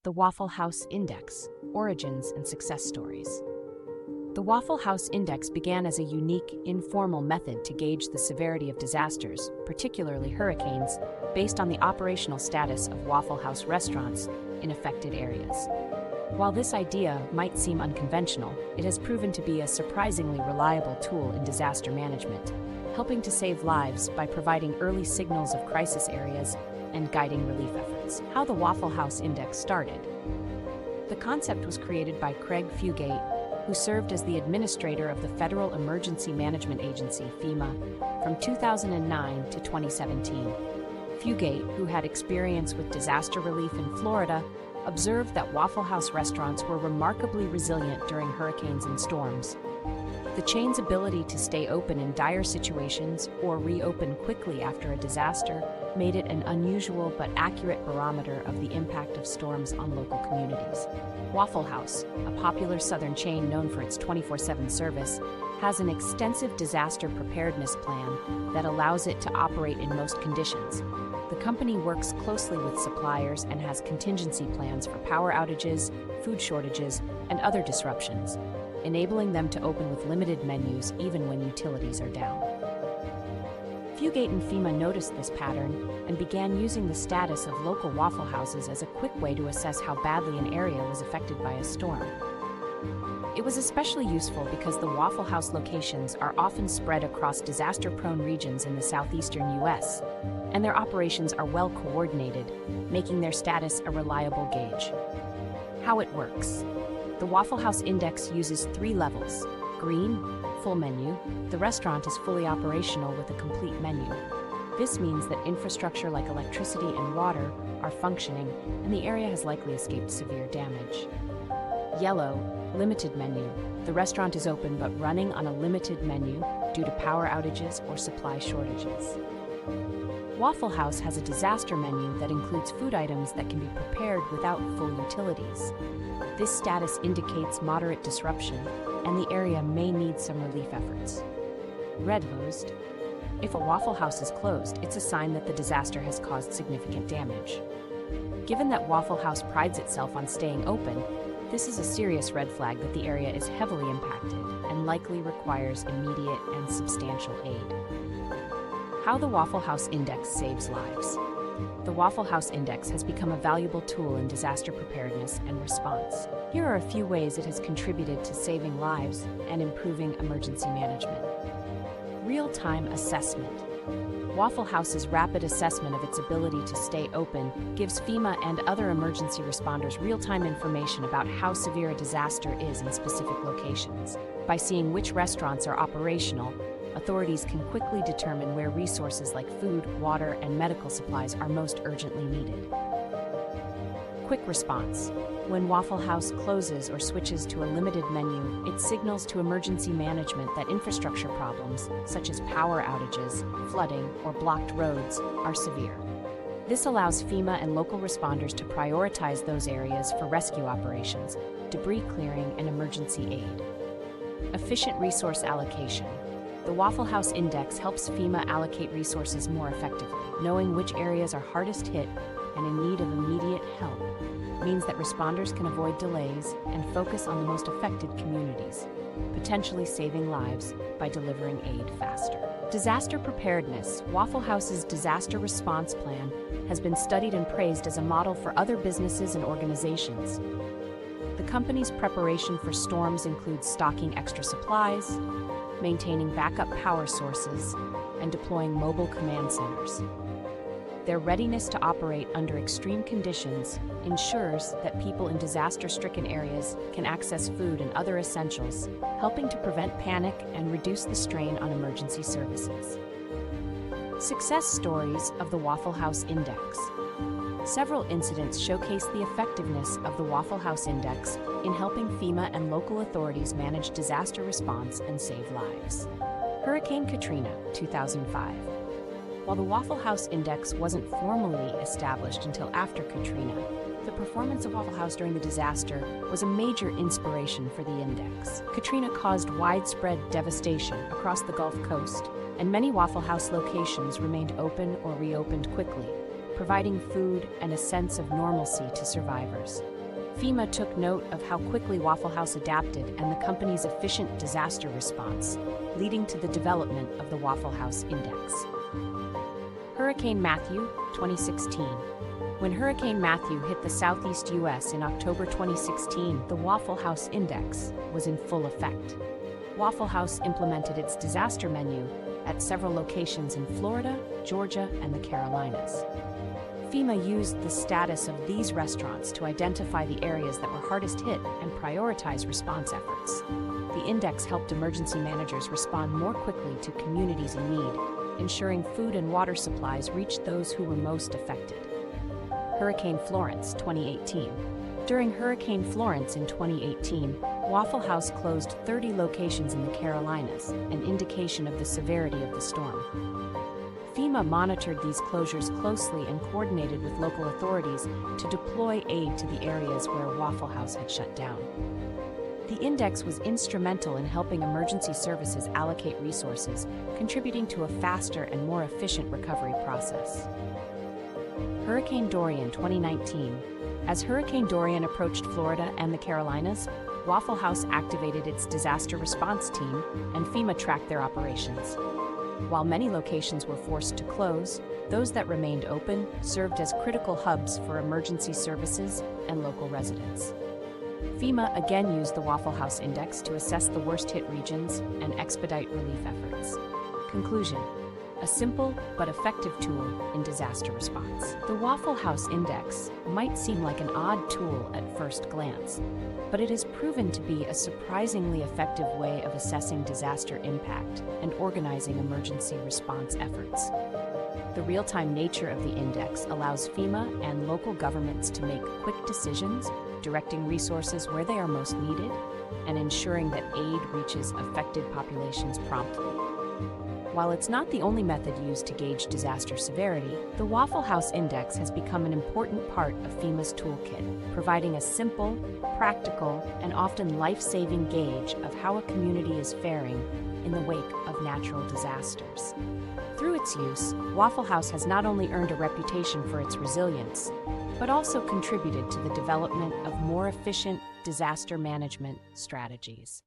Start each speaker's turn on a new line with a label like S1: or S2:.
S1: The Waffle House Index: Origins and Success Stories. The Waffle House Index began as a unique, informal method to gauge the severity of disasters, particularly hurricanes, based on the operational status of Waffle House restaurants in affected areas. While this idea might seem unconventional, it has proven to be a surprisingly reliable tool in disaster management, helping to save lives by providing early signals of crisis areas and guiding relief efforts. How the Waffle House Index started. The concept was created by Craig Fugate, who served as the administrator of the Federal Emergency Management Agency, FEMA, from 2009 to 2017. Fugate, who had experience with disaster relief in Florida, observed that Waffle House restaurants were remarkably resilient during hurricanes and storms. The chain's ability to stay open in dire situations or reopen quickly after a disaster made it an unusual but accurate barometer of the impact of storms on local communities. Waffle House, a popular Southern chain known for its 24/7 service, has an extensive disaster preparedness plan that allows it to operate in most conditions. The company works closely with suppliers and has contingency plans for power outages, food shortages, and other disruptions, enabling them to open with limited menus even when utilities are down. Fugate and FEMA noticed this pattern and began using the status of local Waffle Houses as a quick way to assess how badly an area was affected by a storm. It was especially useful because the Waffle House locations are often spread across disaster-prone regions in the southeastern U.S., and their operations are well coordinated, making their status a reliable gauge. How it works. The Waffle House Index uses 3 levels: green, full menu. The restaurant is fully operational with a complete menu. This means that infrastructure like electricity and water are functioning, and the area has likely escaped severe damage. Yellow, limited menu. The restaurant is open but running on a limited menu due to power outages or supply shortages. Waffle House has a disaster menu that includes food items that can be prepared without full utilities. This status indicates moderate disruption, and the area may need some relief efforts. Red closed. If a Waffle House is closed, it's a sign that the disaster has caused significant damage. Given that Waffle House prides itself on staying open, this is a serious red flag that the area is heavily impacted and likely requires immediate and substantial aid. How the Waffle House Index saves lives. The Waffle House Index has become a valuable tool in disaster preparedness and response. Here are a few ways it has contributed to saving lives and improving emergency management. Real-time assessment. Waffle House's rapid assessment of its ability to stay open gives FEMA and other emergency responders real-time information about how severe a disaster is in specific locations. By seeing which restaurants are operational, authorities can quickly determine where resources like food, water, and medical supplies are most urgently needed. Quick response. When Waffle House closes or switches to a limited menu, it signals to emergency management that infrastructure problems, such as power outages, flooding, or blocked roads, are severe. This allows FEMA and local responders to prioritize those areas for rescue operations, debris clearing, and emergency aid. Efficient resource allocation. The Waffle House Index helps FEMA allocate resources more effectively. Knowing which areas are hardest hit and in need of immediate help means that responders can avoid delays and focus on the most affected communities, potentially saving lives by delivering aid faster. Disaster preparedness. Waffle House's disaster response plan has been studied and praised as a model for other businesses and organizations. The company's preparation for storms includes stocking extra supplies, maintaining backup power sources, and deploying mobile command centers. Their readiness to operate under extreme conditions ensures that people in disaster-stricken areas can access food and other essentials, helping to prevent panic and reduce the strain on emergency services. Success stories of the Waffle House Index. Several incidents showcase the effectiveness of the Waffle House Index in helping FEMA and local authorities manage disaster response and save lives. Hurricane Katrina, 2005. While the Waffle House Index wasn't formally established until after Katrina, the performance of Waffle House during the disaster was a major inspiration for the index. Katrina caused widespread devastation across the Gulf Coast, and many Waffle House locations remained open or reopened quickly, providing food and a sense of normalcy to survivors. FEMA took note of how quickly Waffle House adapted and the company's efficient disaster response, leading to the development of the Waffle House Index. Hurricane Matthew, 2016. When Hurricane Matthew hit the southeast U.S. in October 2016, the Waffle House Index was in full effect. Waffle House implemented its disaster menu at several locations in Florida, Georgia, and the Carolinas. FEMA used the status of these restaurants to identify the areas that were hardest hit and prioritize response efforts. The index helped emergency managers respond more quickly to communities in need, ensuring food and water supplies reached those who were most affected. Hurricane Florence, 2018. During Hurricane Florence in 2018, Waffle House closed 30 locations in the Carolinas, an indication of the severity of the storm. FEMA monitored these closures closely and coordinated with local authorities to deploy aid to the areas where Waffle House had shut down. The index was instrumental in helping emergency services allocate resources, contributing to a faster and more efficient recovery process. Hurricane Dorian, 2019. As Hurricane Dorian approached Florida and the Carolinas, Waffle House activated its disaster response team, and FEMA tracked their operations. While many locations were forced to close, those that remained open served as critical hubs for emergency services and local residents. FEMA again used the Waffle House Index to assess the worst-hit regions and expedite relief efforts. Conclusion: a simple but effective tool in disaster response. The Waffle House Index might seem like an odd tool at first glance, but it has proven to be a surprisingly effective way of assessing disaster impact and organizing emergency response efforts. The real-time nature of the index allows FEMA and local governments to make quick decisions, directing resources where they are most needed, and ensuring that aid reaches affected populations promptly. While it's not the only method used to gauge disaster severity, the Waffle House Index has become an important part of FEMA's toolkit, providing a simple, practical, and often life-saving gauge of how a community is faring in the wake of natural disasters. Through its use, Waffle House has not only earned a reputation for its resilience, but also contributed to the development of more efficient disaster management strategies.